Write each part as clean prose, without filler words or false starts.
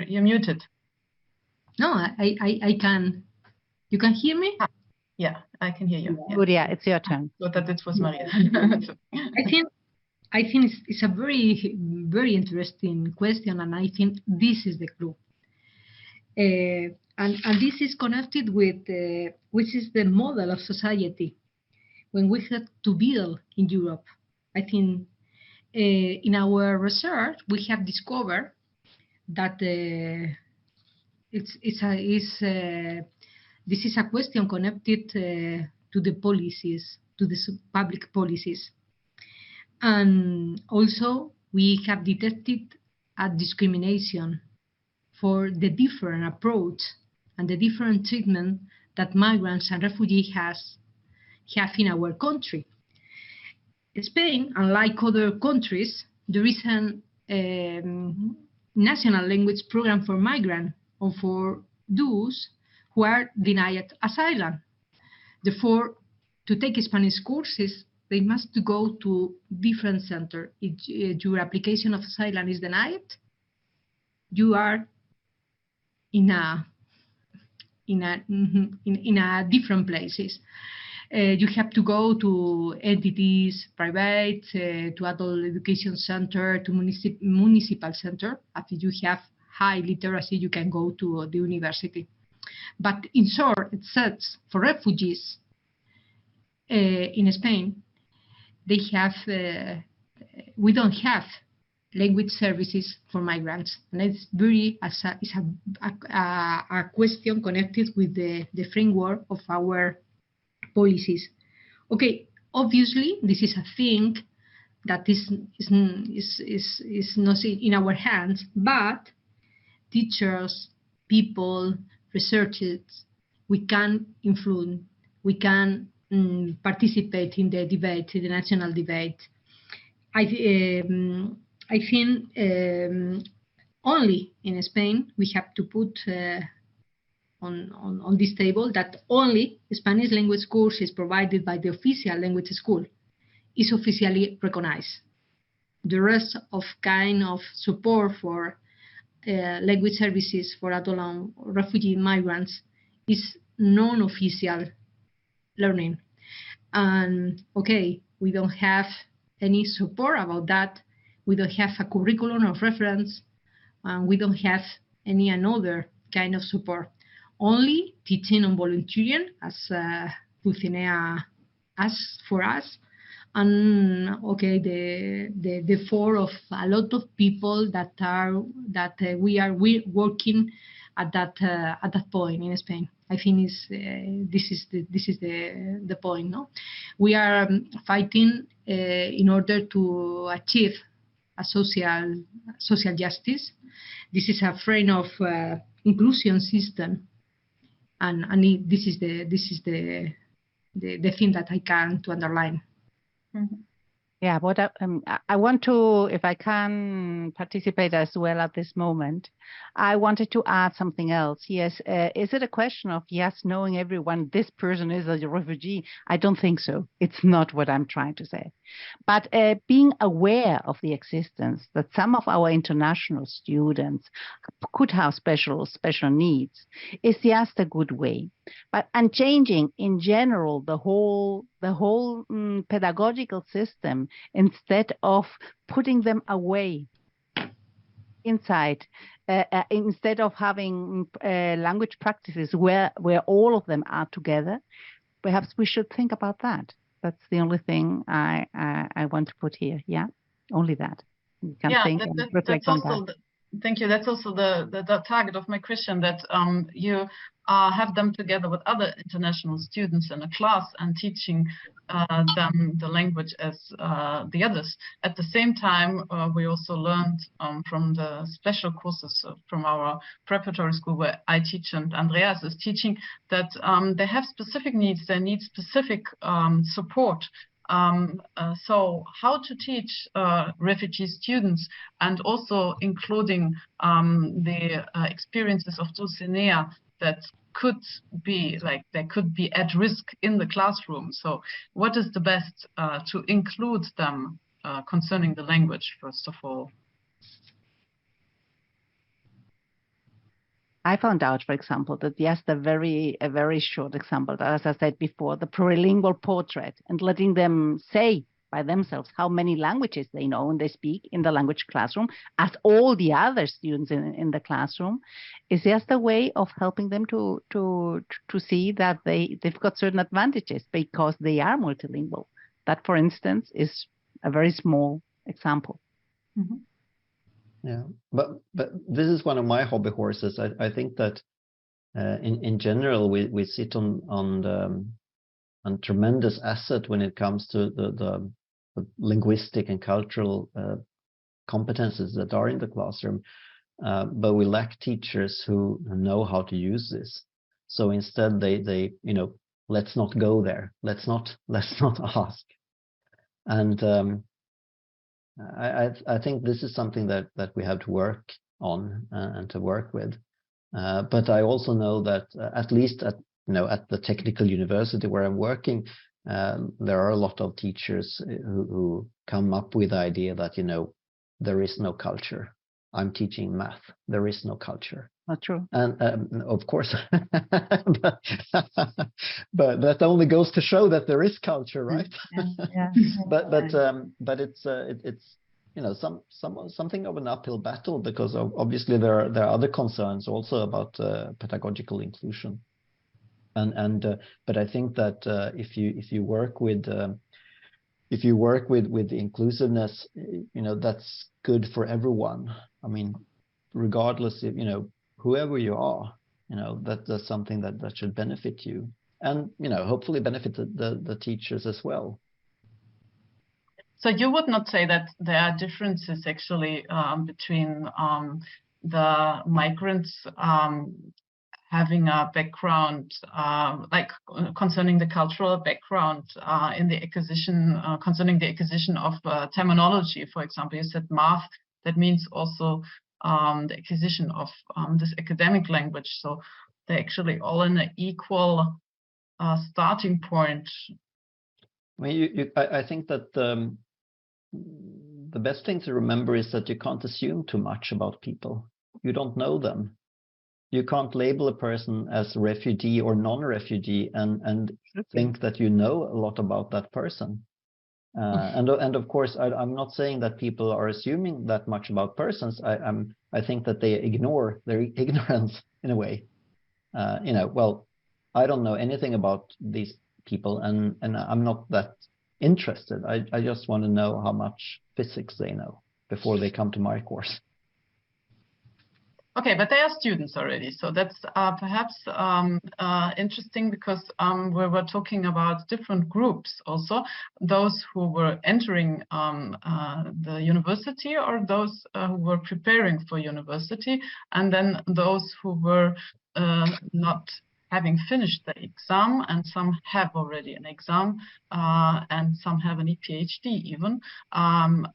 You're muted. No, I can. You can hear me? Yeah, I can hear you. Good, yeah, it's your turn. So that it was Maria. I think it's a very interesting question, and I think this is the clue. And this is connected with which is the model of society when we had to build in Europe. I think in our research we have discovered that this is a question connected to the policies, to the public policies. And also we have detected a discrimination for the different approach and the different treatment that migrants and refugees have in our country. Spain, unlike other countries, there is a national language program for migrants or for those who are denied asylum. Therefore, to take Spanish courses, they must go to different center. If your application of asylum is denied, you are in a different places. You have to go to entities, private, to adult education center, to municipal center. If you have high literacy, you can go to the university. But in short, it says for refugees in Spain, they have we don't have language services for migrants, and it's a question connected with the framework of our policies. Okay, obviously this is a thing that is not in our hands, but teachers, people, researchers, we can influence, we can participate in the debate, in the national debate. I think only in Spain we have to put on this table that only Spanish language course is provided by the official language school is officially recognized. The rest of kind of support for language services for adult refugee migrants is non-official learning. And okay, we don't have any support about that. We don't have a curriculum of reference, and we don't have any another kind of support. Only teaching and volunteering, as Dulcinea asked for us, and okay, the effort of a lot of people that we are working at that point in Spain. I think this is the point. No, we are fighting in order to achieve a social justice. This is a frame of inclusion system, and this is the thing that I can to underline. Mm-hmm. Yeah, what I want to, if I can participate as well at this moment, I wanted to add something else. Yes, is it a question of, yes, knowing everyone, this person is a refugee? I don't think so. It's not what I'm trying to say. But being aware of the existence that some of our international students could have special needs is just a good way. And changing in general the whole pedagogical system, instead of putting them away inside, instead of having language practices where all of them are together, perhaps we should think about that. That's the only thing I want to put here. Yeah, only that. You can think and reflect on that. Thank you. That's also the target of my question, that you have them together with other international students in a class and teaching them the language as the others. At the same time, we also learned from the special courses from our preparatory school where I teach and Andreas is teaching, that they have specific needs. They need specific support. So how to teach refugee students, and also including the experiences of Dulcinea, that could be at risk in the classroom. So what is the best to include them concerning the language, first of all? I found out, for example, that yes, a very short example, as I said before, the plurilingual portrait, and letting them say by themselves how many languages they know and they speak in the language classroom, as all the other students in the classroom, is just a way of helping them to see that they've got certain advantages because they are multilingual. That, for instance, is a very small example. Mm-hmm. Yeah, but this is one of my hobby horses. I think that in general we sit on tremendous asset when it comes to the linguistic and cultural competences that are in the classroom, but we lack teachers who know how to use this. So instead they let's not go there. Let's not ask. And I think this is something that we have to work on and to work with. But I also know that at least at the technical university where I'm working, there are a lot of teachers who come up with the idea that there is no culture. I'm teaching math. There is no culture. Not true. And of course, but that only goes to show that there is culture, right? Yeah. But it's something of an uphill battle, because obviously there are other concerns also about pedagogical inclusion, but I think that if you work with inclusiveness, that's good for everyone. I mean, regardless of whoever you are, that's something that should benefit you, and hopefully benefit the teachers as well. So you would not say that there are differences actually between the migrants having a background, like concerning the cultural background in the acquisition, concerning the acquisition of terminology. For example, you said math. That means also the acquisition of this academic language. So they're actually all in an equal starting point. I think that the best thing to remember is that you can't assume too much about people. You don't know them. You can't label a person as refugee or non-refugee and think that you know a lot about that person. And of course, I'm not saying that people are assuming that much about persons. I think that they ignore their ignorance in a way. Well, I don't know anything about these people, and I'm not that interested. I just want to know how much physics they know before they come to my course. Okay, but they are students already, so that's perhaps interesting, because we were talking about different groups also, those who were entering the university, or those who were preparing for university, and then those who were not having finished the exam, and some have already an exam, and some have a PhD even.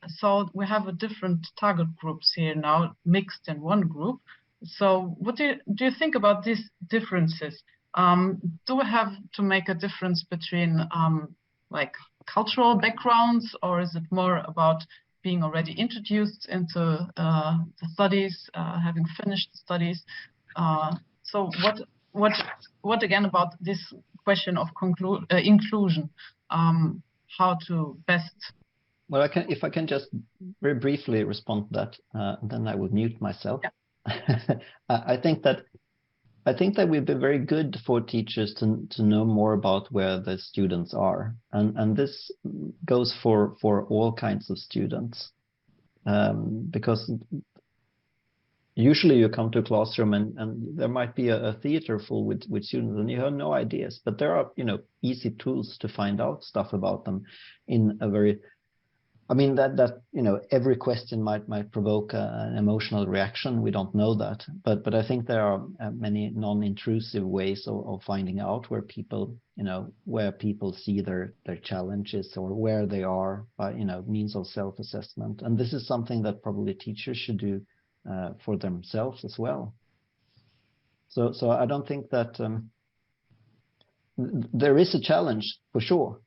So we have a different target groups here now mixed in one group. So what do you think about these differences? Do we have to make a difference between like cultural backgrounds, or is it more about being already introduced into the studies, having finished the studies? So what again about this question of inclusion? How to best? Well, if I can just very briefly respond to that, then I will mute myself. Yeah. I think that we've been very good for teachers to know more about where the students are, and this goes for all kinds of students, because usually you come to a classroom and there might be a theater full with students and you have no ideas, but there are easy tools to find out stuff about them in a very, I mean that every question might provoke an emotional reaction. We don't know that, but I think there are many non-intrusive ways of finding out where people see their challenges, or where they are by means of self-assessment, and this is something that probably teachers should do for themselves as well. So I don't think that there is a challenge for sure,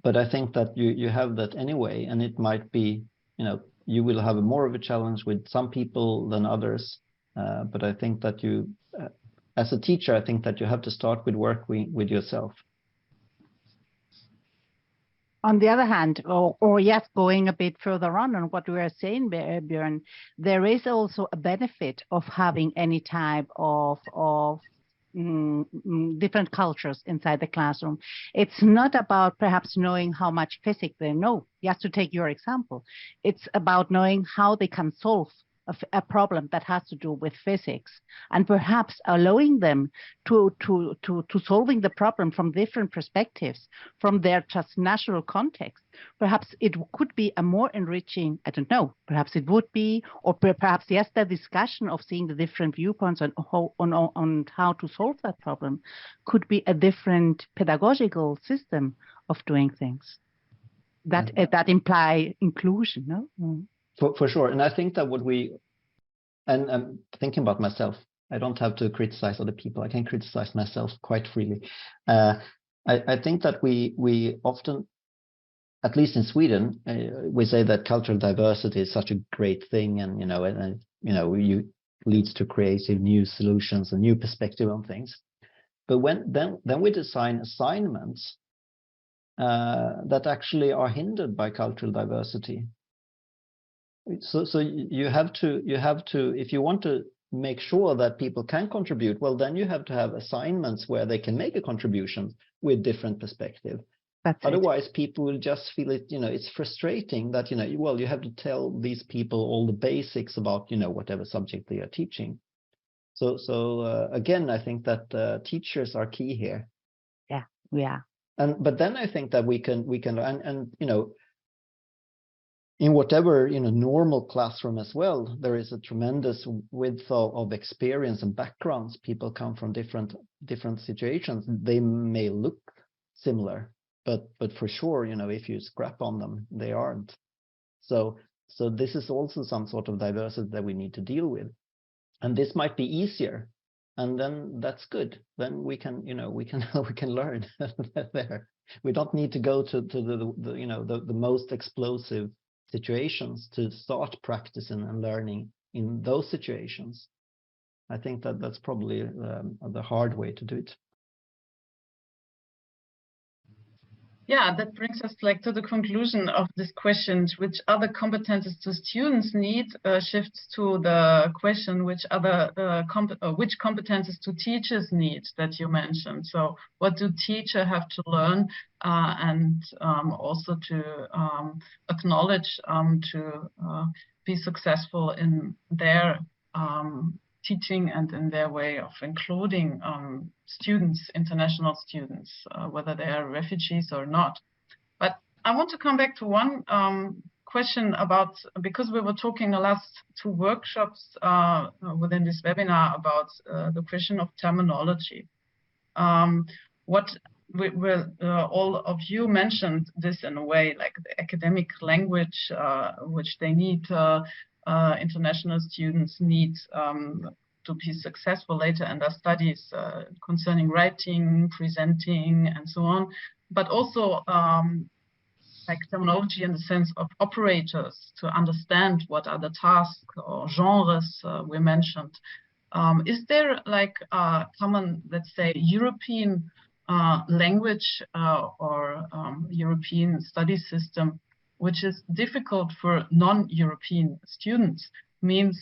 but I think that you have that anyway, and it might be, you will have more of a challenge with some people than others. But I think that as a teacher, I think that you have to start with working with yourself. On the other hand, or yes, going a bit further on what we are saying, Björn, there is also a benefit of having any type of different cultures inside the classroom. It's not about perhaps knowing how much physics they know. Just to take your example, it's about knowing how they can solve a problem that has to do with physics, and perhaps allowing them to solving the problem from different perspectives, from their just natural context. Perhaps it could be a more enriching, I don't know, perhaps it would be, or perhaps yes, the discussion of seeing the different viewpoints on how to solve that problem could be a different pedagogical system of doing things that imply inclusion, no? Mm. For sure. And I think that and I'm thinking about myself, I don't have to criticize other people. I can criticize myself quite freely. I think that we often, at least in Sweden, we say that cultural diversity is such a great thing, and you leads to creative new solutions and new perspective on things. But then we design assignments that actually are hindered by cultural diversity. So you have to, if you want to make sure that people can contribute, well, then you have to have assignments where they can make a contribution with different perspective. Otherwise, people will just feel it, it's frustrating that, you have to tell these people all the basics about, whatever subject they are teaching. So again, I think that teachers are key here. Yeah. But then I think that we can in whatever normal classroom as well, there is a tremendous width of experience and backgrounds. People come from different situations. They may look similar, but for sure, if you scrap on them, they aren't. So this is also some sort of diversity that we need to deal with, and this might be easier, and then that's good. Then we can learn there. We don't need to go to the most explosive situations to start practicing and learning in those situations. I think that that's probably the hard way to do it. Yeah, that brings us to the conclusion of this question: which other competences do students need? Shifts to the question: which competences do teachers need, that you mentioned. So what do teachers have to learn, and also to acknowledge to be successful in their teaching and in their way of including students, international students, whether they are refugees or not. But I want to come back to one question about, because we were talking the last two workshops within this webinar about the question of terminology. What all of you mentioned this in a way, like the academic language, which they need, international students need to be successful later in their studies concerning writing, presenting, and so on. But also terminology in the sense of operators, to understand what are the tasks or genres we mentioned. Is there a common, let's say, European language or European study system which is difficult for non-European students, means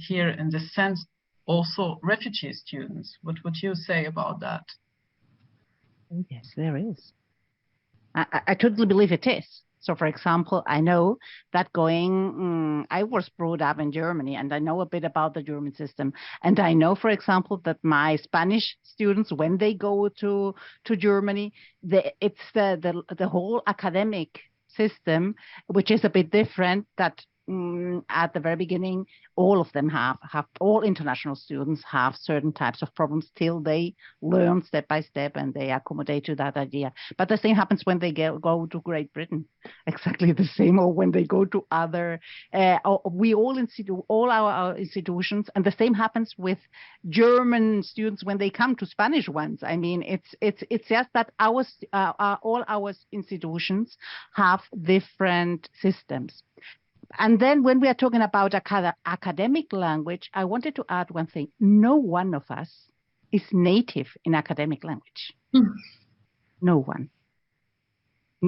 here in this sense also refugee students? What would you say about that? Yes, there is. I totally believe it is. So, for example, I know that I was brought up in Germany, and I know a bit about the German system. And I know, for example, that my Spanish students, when they go to Germany, it's the whole academic system, which is a bit different, that at the very beginning, all of them have all international students have certain types of problems till they learn step by step and they accommodate to that idea. But the same happens when they go to Great Britain, exactly the same, or when they go to other, all our institutions, and the same happens with German students when they come to Spanish ones. I mean, it's just that all our institutions have different systems. And then when we are talking about academic language, I wanted to add one thing. No one of us is native in academic language. No one.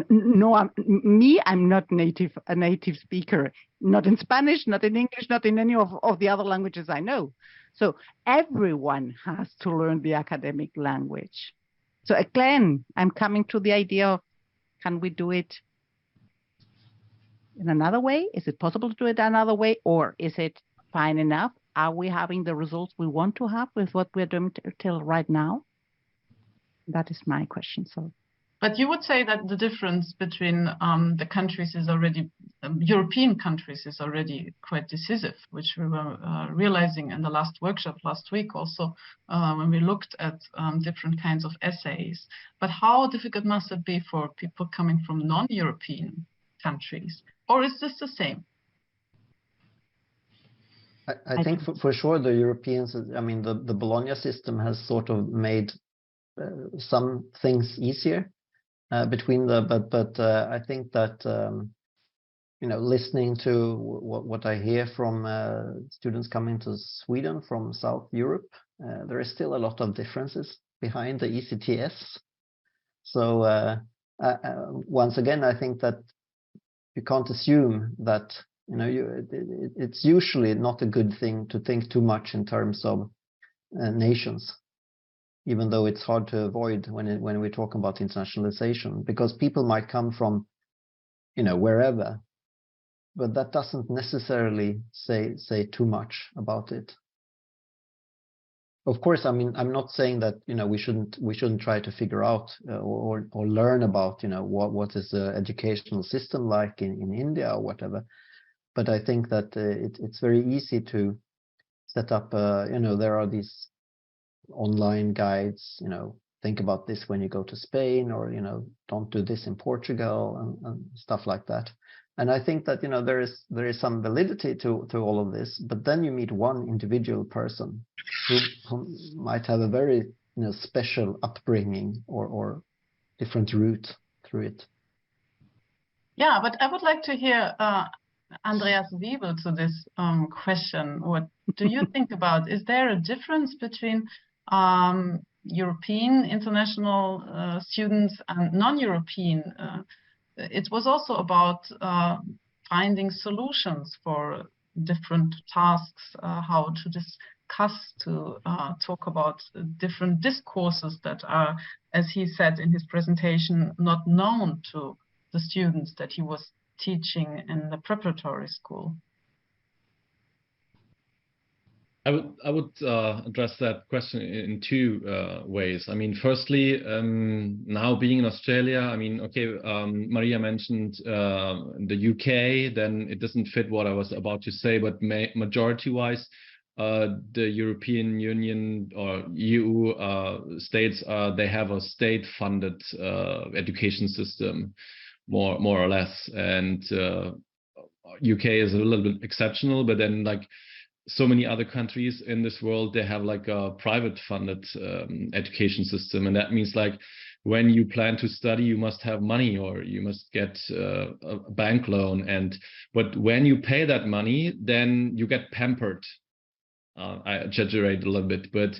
No, I'm not a native speaker, not in Spanish, not in English, not in any of the other languages I know. So everyone has to learn the academic language. So again, I'm coming to the idea of, can we do it in another way? Is it possible to do it another way? Or is it fine enough? Are we having the results we want to have with what we're doing till right now? That is my question. So, but you would say that the difference between the countries is already, European countries is already quite decisive, which we were realizing in the last workshop last week also, when we looked at different kinds of essays. But how difficult must it be for people coming from non-European countries? Or is this the same? I think for sure the Europeans, I mean, the Bologna system has sort of made some things easier between but I think that, listening to what I hear from students coming to Sweden from South Europe, there is still a lot of differences behind the ECTS. So once again, I think that you can't assume that, it's usually not a good thing to think too much in terms of nations, even though it's hard to avoid when we talk about internationalization, because people might come from, wherever, but that doesn't necessarily say too much about it. Of course, I mean, I'm not saying that, we shouldn't try to figure out or learn about, what is the educational system like in India or whatever. But I think that it's very easy to set up, there are these online guides, think about this when you go to Spain, or, don't do this in Portugal and stuff like that. And I think that, there is some validity to all of this, but then you meet one individual person who might have a very, special upbringing or different route through it. Yeah, but I would like to hear Andreas Wiebel to this question. What do you think about? Is there a difference between European international students and non-European? It was also about finding solutions for different tasks, how to discuss, to talk about different discourses that are, as he said in his presentation, not known to the students that he was teaching in the preparatory school. I would address that question in two ways. I mean, firstly, now being in Australia, I mean, okay, Maria mentioned the UK, then it doesn't fit what I was about to say, but majority-wise, the European Union or EU states, they have a state-funded education system, more or less, and UK is a little bit exceptional, but then like so many other countries in this world, they have like a private funded education system. And that means like when you plan to study, you must have money or you must get a bank loan. But when you pay that money, then you get pampered. I exaggerate a little bit, but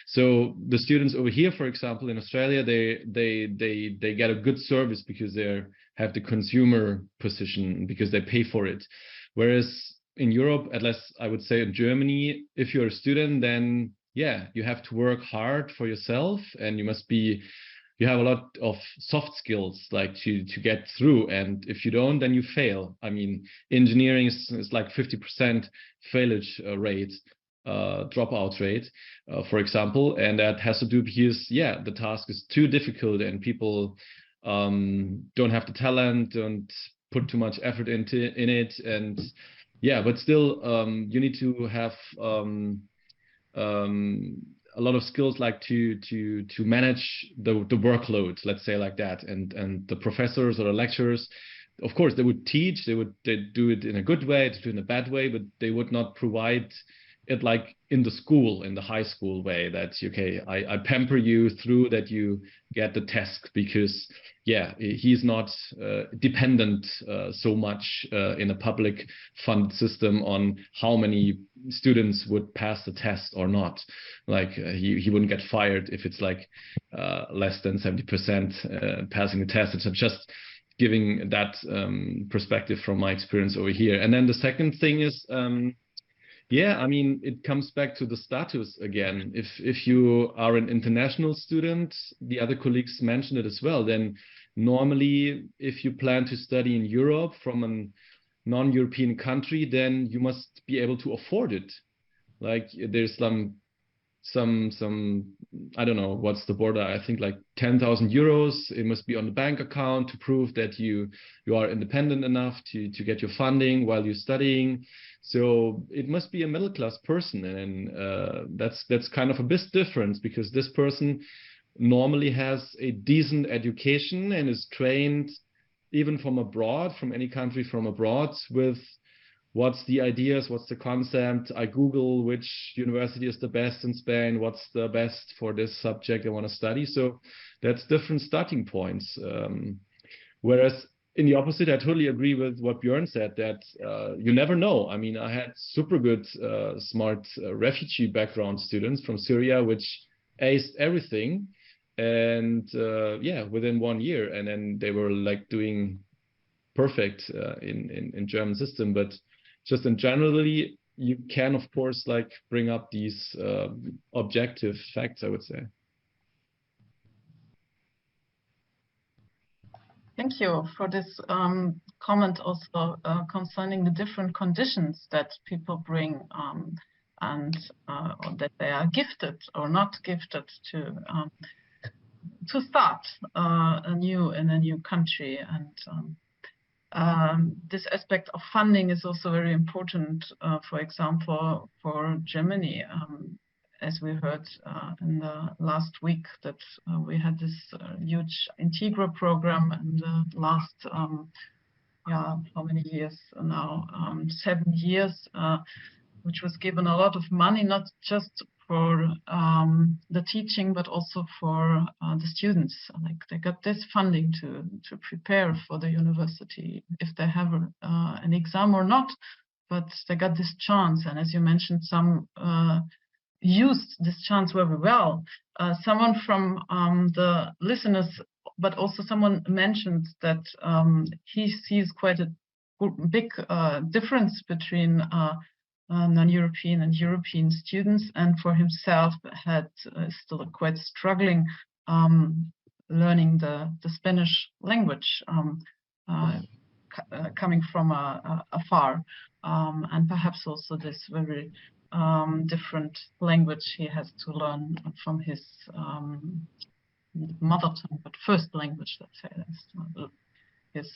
so the students over here, for example, in Australia, they get a good service because they have the consumer position, because they pay for it. Whereas in Europe, at least I would say in Germany, if you're a student, then yeah, you have to work hard for yourself, and you have a lot of soft skills like to get through. And if you don't, then you fail. I mean, engineering is like 50% failure rate, dropout rate, for example, and that has to do because the task is too difficult and people don't have the talent, don't put too much effort in it, and yeah, but still, you need to have a lot of skills, like to manage the workload, let's say like that. And the professors or the lecturers, of course, they would teach, they'd do it in a good way, to do it in a bad way, but they would not provide it like in the school, in the high school way, that, okay, I pamper you through that you get the test, because yeah, he's not dependent so much in a public funded system on how many students would pass the test or not. Like he wouldn't get fired if it's like less than 70% passing the test. It's just giving that perspective from my experience over here. And then the second thing is, yeah, I mean, it comes back to the status again. If you are an international student, the other colleagues mentioned it as well, then normally if you plan to study in Europe from a non-European country, then you must be able to afford it. Like there's some I don't know what's the border, I think like 10,000 euros. It must be on the bank account to prove that you are independent enough to get your funding while you're studying. So it must be a middle class person, and that's kind of a big difference, because this person normally has a decent education and is trained even from abroad, from any country from abroad, with what's the ideas, what's the concept. I Google which university is the best in Spain, what's the best for this subject I want to study. So that's different starting points. Whereas in the opposite, I totally agree with what Björn said, that you never know. I mean, I had super good, smart refugee background students from Syria, which aced everything. And yeah, within 1 year, and then they were like doing perfect in German system. But just in generally, you can, of course, like bring up these objective facts, I would say. Thank you for this comment also concerning the different conditions that people bring, and or that they are gifted or not gifted to start anew in a new country. And this aspect of funding is also very important, for example, for Germany. As we heard in the last week, that we had this huge Integra program in the last, yeah, how many years now? 7 years, which was given a lot of money, not just for the teaching, but also for the students. Like they got this funding to prepare for the university, if they have an exam or not, but they got this chance. And as you mentioned, some used this chance very well. Someone from the listeners, but also someone mentioned that he sees quite a big difference between non-European and European students, and for himself had still quite struggling learning the Spanish language, coming from afar, and perhaps also this very different language he has to learn from his mother tongue, but first language, let's say, that's his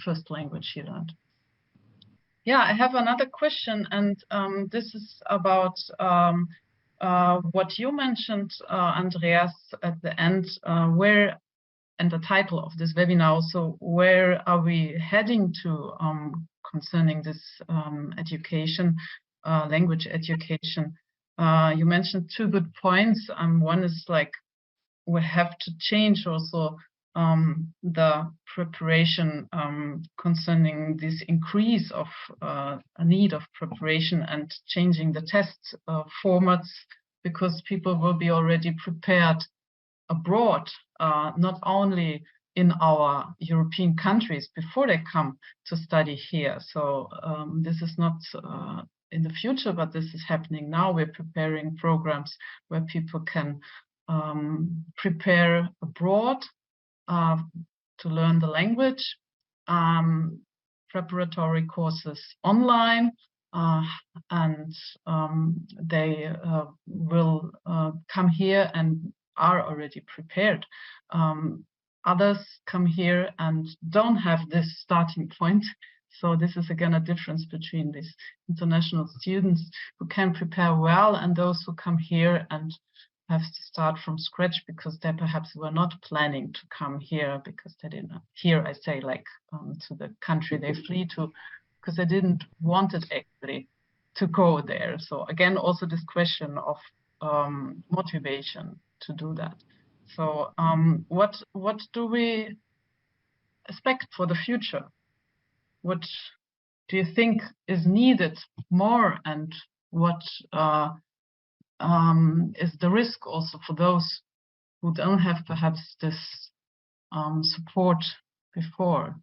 first language he learned. Yeah, I have another question, and this is about what you mentioned, Andreas, at the end, where, and the title of this webinar. So where are we heading to concerning this education, language education? You mentioned 2 good points. One is like we have to change also the preparation concerning this increase of a need of preparation, and changing the test formats, because people will be already prepared abroad, not only in our European countries before they come to study here. So this is not in the future, but this is happening now. We're preparing programs where people can prepare abroad to learn the language, preparatory courses online, and they will come here and are already prepared. Others come here and don't have this starting point, So this is again a difference between these international students who can prepare well and those who come here and have to start from scratch because they perhaps were not planning to come here because they didn't, here I say like to the country they flee to, because they didn't want it actually to go there. So again, also this question of motivation to do that. So what do we expect for the future? What do you think is needed more, and what is the risk also for those who don't have perhaps this support before?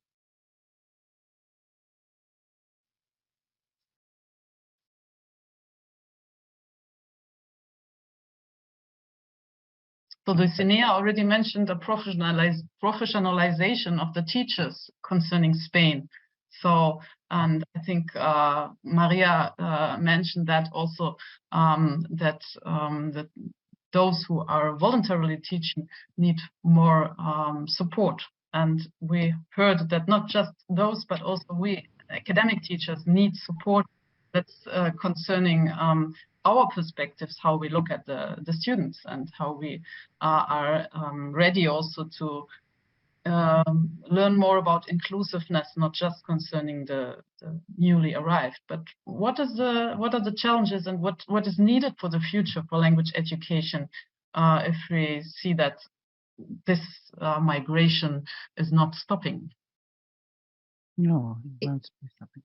So the INGENIERIA already mentioned the professionalization of the teachers concerning Spain. So, and I think Maria mentioned that also, that those who are voluntarily teaching need more support. And we heard that not just those, but also we academic teachers need support that's concerning our perspectives, how we look at the students and how we are ready also to learn more about inclusiveness, not just concerning the newly arrived, but what are the challenges and what is needed for the future for language education if we see that this migration is not stopping? No, it won't be stopping.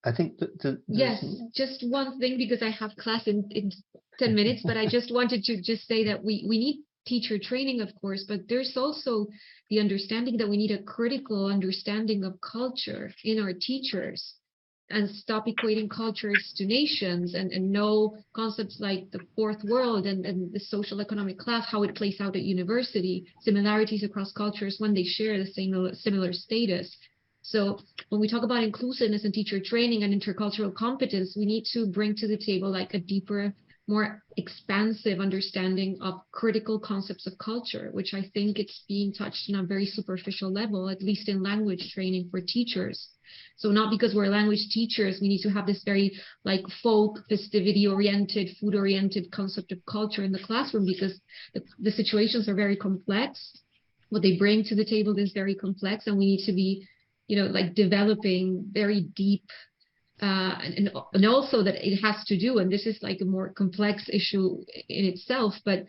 I think yes, just one thing, because I have class in 10 minutes, but I just wanted to just say that we need teacher training, of course, but there's also the understanding that we need a critical understanding of culture in our teachers and stop equating cultures to nations and know concepts like the fourth world and the social economic class, how it plays out at university, similarities across cultures when they share the same similar status. So when we talk about inclusiveness and teacher training and intercultural competence, we need to bring to the table like a deeper, more expansive understanding of critical concepts of culture, which I think it's being touched on a very superficial level, at least in language training for teachers. So not because we're language teachers, we need to have this very like folk, festivity-oriented, food-oriented concept of culture in the classroom, because the situations are very complex. What they bring to the table is very complex, and we need to be, you know, like developing very deep and also that it has to do, and this is like a more complex issue in itself, but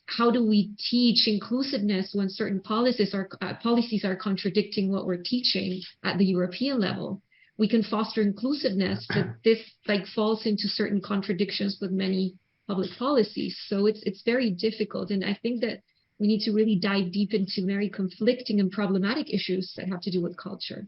how do we teach inclusiveness when certain policies are contradicting what we're teaching at the European level? We can foster inclusiveness, but this like falls into certain contradictions with many public policies. So it's very difficult, and I think that we need to really dive deep into very conflicting and problematic issues that have to do with culture.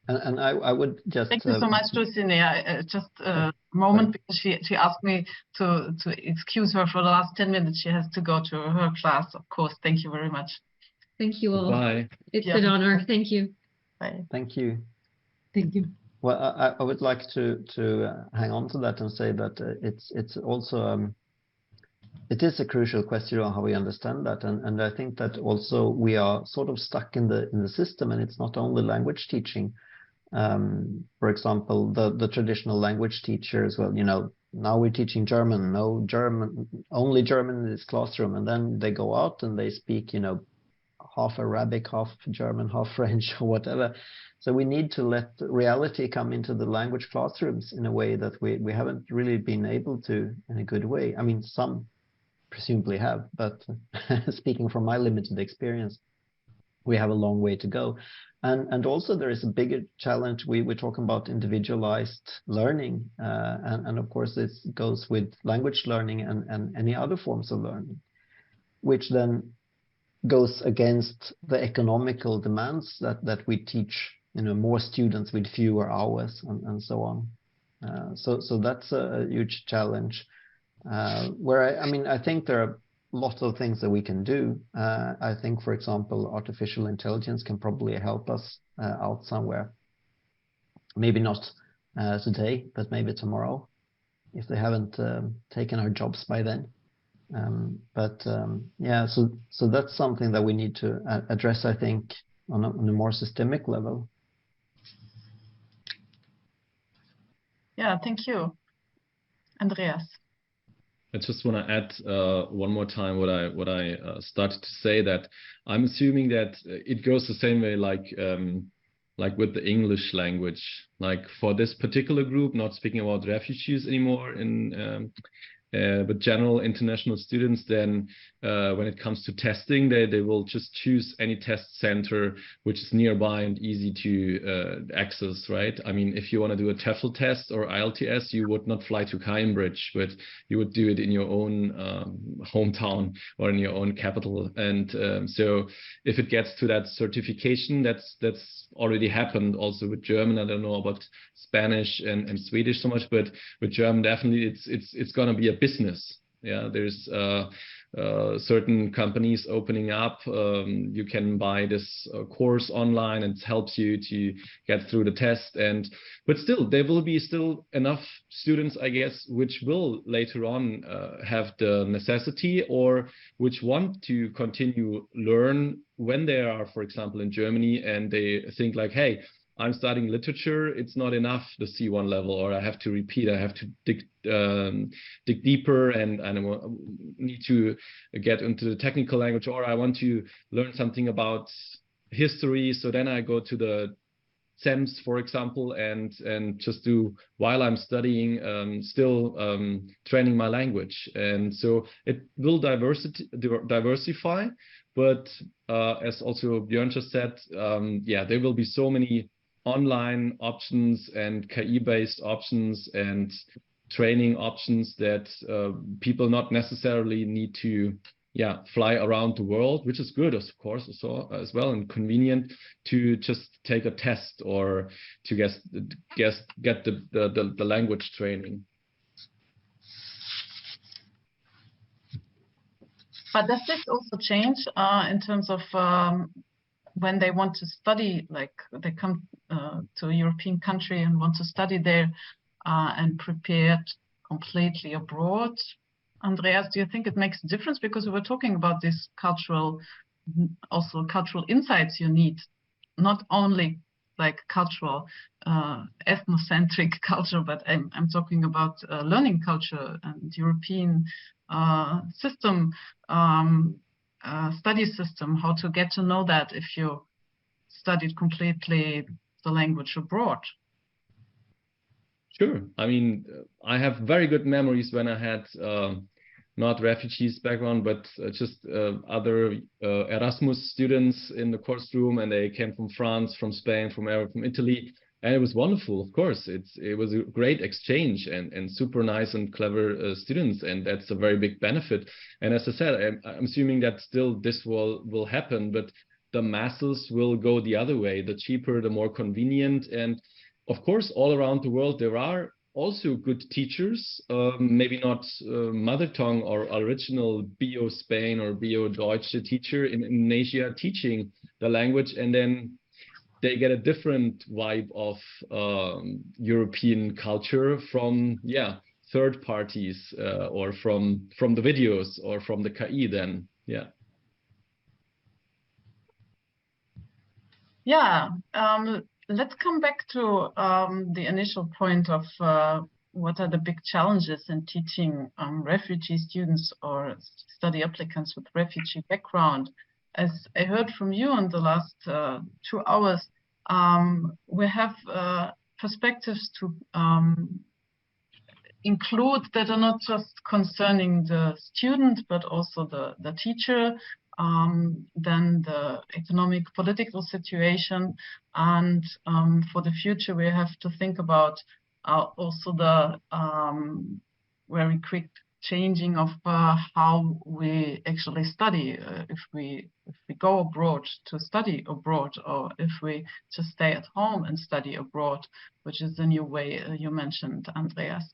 And I would just thank you so much, Lucinia. Just a moment, because she asked me to excuse her for the last 10 minutes. She has to go to her class, of course. Thank you very much. Thank you all. Bye. It's an honor. Thank you. Bye. Thank you. Thank you. Well, I would like to hang on to that and say that it's also it is a crucial question on how we understand that, and I think that also we are sort of stuck in the system, and it's not only language teaching. For example, the traditional language teachers, well, you know, now we're teaching German, no German, only German in this classroom, and then they go out and they speak, you know, half Arabic, half German, half French, or whatever. So we need to let reality come into the language classrooms in a way that we haven't really been able to in a good way. I mean, some presumably have, but speaking from my limited experience, we have a long way to go. And also there is a bigger challenge. We're talking about individualized learning, and of course this goes with language learning and any other forms of learning, which then goes against the economical demands that we teach, you know, more students with fewer hours and so on. So that's a huge challenge. Where I think there are lots of things that we can do. I think, for example, artificial intelligence can probably help us out somewhere. Maybe not today, but maybe tomorrow, if they haven't taken our jobs by then. Yeah, so that's something that we need to address, I think, on a more systemic level. Yeah, thank you. Andreas. I just want to add one more time what I started to say, that I'm assuming that it goes the same way like with the English language. Like for this particular group, not speaking about refugees anymore but general international students, then when it comes to testing, they will just choose any test center which is nearby and easy to access, right? I mean, if you want to do a TOEFL test or IELTS, you would not fly to Cambridge, but you would do it in your own hometown or in your own capital. And so if it gets to that certification, that's already happened also with German. I don't know about Spanish and Swedish so much, but with German, definitely it's going to be a business. Yeah, there's certain companies opening up. You can buy this course online, and it helps you to get through the test. But still, there will be still enough students, I guess, which will later on have the necessity, or which want to continue learn when they are, for example, in Germany, and they think like, hey, I'm studying literature, it's not enough, the C1 level, or I have to repeat, I have to dig deeper, and I need to get into the technical language, or I want to learn something about history. So then I go to the SEMS, for example, and just do, while I'm studying, still training my language. And so it will diversify, but as also Björn just said, yeah, there will be so many online options and KI-based options and training options that people not necessarily need to fly around the world, which is good, of course, as well, and convenient to just take a test or to get the language training. But does this also change in terms of when they want to study, like they come to a European country and want to study there and prepared completely abroad? Andreas, do you think it makes a difference? Because we were talking about this cultural insights you need, not only like cultural, ethnocentric culture, but I'm talking about learning culture and European system, study system, how to get to know that if you studied completely the language abroad. Sure. I mean, I have very good memories when I had not refugees background, but just other Erasmus students in the course room, and they came from France, from Spain, from Italy, and it was wonderful. Of course, it was a great exchange and super nice and clever students, and that's a very big benefit. And as I said, I'm assuming that still this will happen, but the masses will go the other way, the cheaper, the more convenient. And of course, all around the world, there are also good teachers, maybe not mother tongue or original Bio Spain or Bio Deutsche teacher in Asia teaching the language, and then they get a different vibe of European culture from third parties or from the videos or from the KI then. Let's come back to the initial point of what are the big challenges in teaching refugee students or study applicants with refugee background. As I heard from you in the last 2 hours, we have perspectives to include that are not just concerning the student, but also the teacher, then the economic, political situation. And for the future, we have to think about also the very quick changing of how we actually study, if we go abroad to study abroad, or if we just stay at home and study abroad, which is the new way you mentioned, Andreas.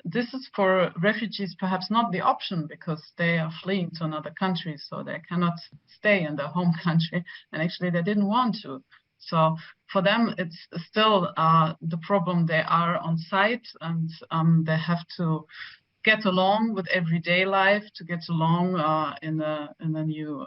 This is for refugees perhaps not the option, because they are fleeing to another country, so they cannot stay in their home country, and actually they didn't want to. So for them, it's still the problem. They are on site, and they have to get along with everyday life, to get along in a new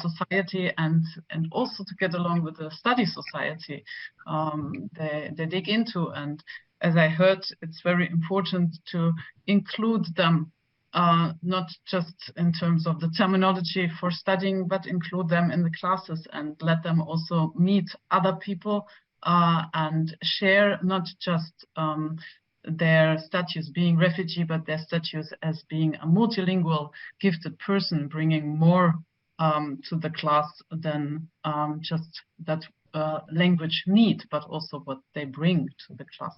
society and also to get along with the study society they dig into. And as I heard, it's very important to include them, not just in terms of the terminology for studying, but include them in the classes and let them also meet other people and share not just their status being refugee, but their status as being a multilingual gifted person, bringing more to the class than just that language need, but also what they bring to the class.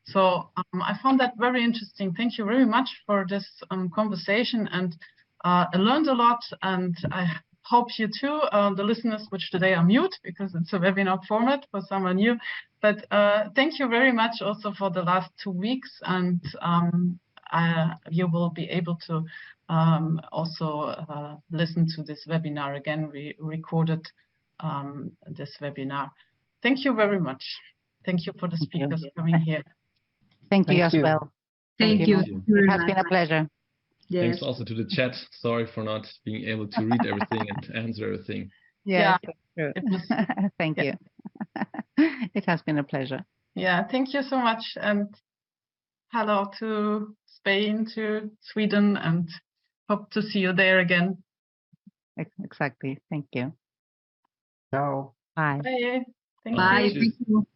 So I found that very interesting. Thank you very much for this conversation, and I learned a lot, and I hope you too, the listeners, which today are mute because it's a webinar format for someone new. But thank you very much also for the last 2 weeks, and you will be able to also listen to this webinar again. We recorded this webinar. Thank you very much. Thank you for the speakers coming here. Thank you as well. Thank you. It has been a pleasure. Yes. Thanks also to the chat. Sorry for not being able to read everything and answer everything. Yeah. Thank you. It has been a pleasure. Yeah, thank you so much. And hello to Spain, to Sweden, and hope to see you there again. Exactly. Thank you. Ciao. Bye. Bye. Thank Bye. you. Thank you.